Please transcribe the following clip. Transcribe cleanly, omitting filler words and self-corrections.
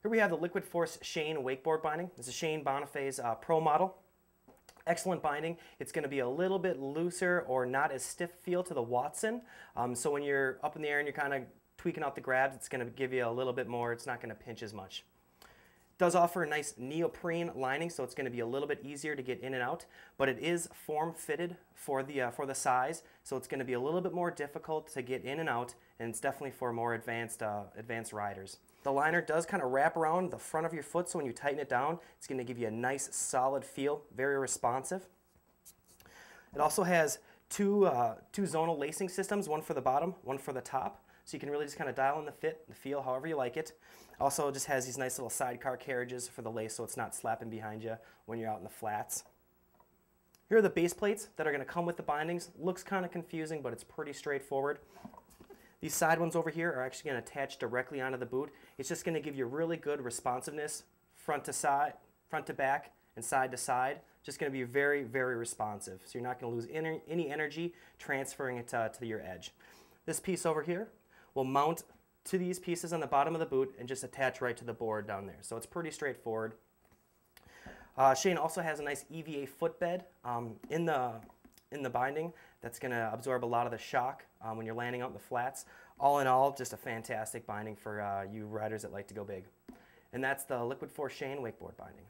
Here we have the Liquid Force Shane wakeboard binding. This is Shane Boniface Pro model. Excellent binding. It's going to be a little bit looser or not as stiff feel to the Watson. So when you're up in the air and you're kind of tweaking out the grabs, it's going to give you a little bit more. It's not going to pinch as much. It does offer a nice neoprene lining, so it's going to be a little bit easier to get in and out, but it is form fitted for the size, so it's going to be a little bit more difficult to get in and out, and it's definitely for more advanced riders. The liner does kind of wrap around the front of your foot, so when you tighten it down, it's going to give you a nice solid feel, very responsive. It also has two zonal lacing systems, one for the bottom, one for the top, so you can really just kind of dial in the fit, the feel, however you like it. Also, it just has these nice little sidecar carriages for the lace, so it's not slapping behind you when you're out in the flats. Here are the base plates that are going to come with the bindings. Looks kind of confusing, but it's pretty straightforward. These side ones over here are actually going to attach directly onto the boot. It's just going to give you really good responsiveness, front to side, front to back, and side to side. Just going to be very, very responsive. So you're not going to lose any energy transferring it to your edge. This piece over here will mount to these pieces on the bottom of the boot and just attach right to the board down there. So it's pretty straightforward. Shane also has a nice EVA footbed in the binding that's going to absorb a lot of the shock when you're landing out in the flats. All in all, just a fantastic binding for you riders that like to go big. And that's the Liquid Force Shane wakeboard binding.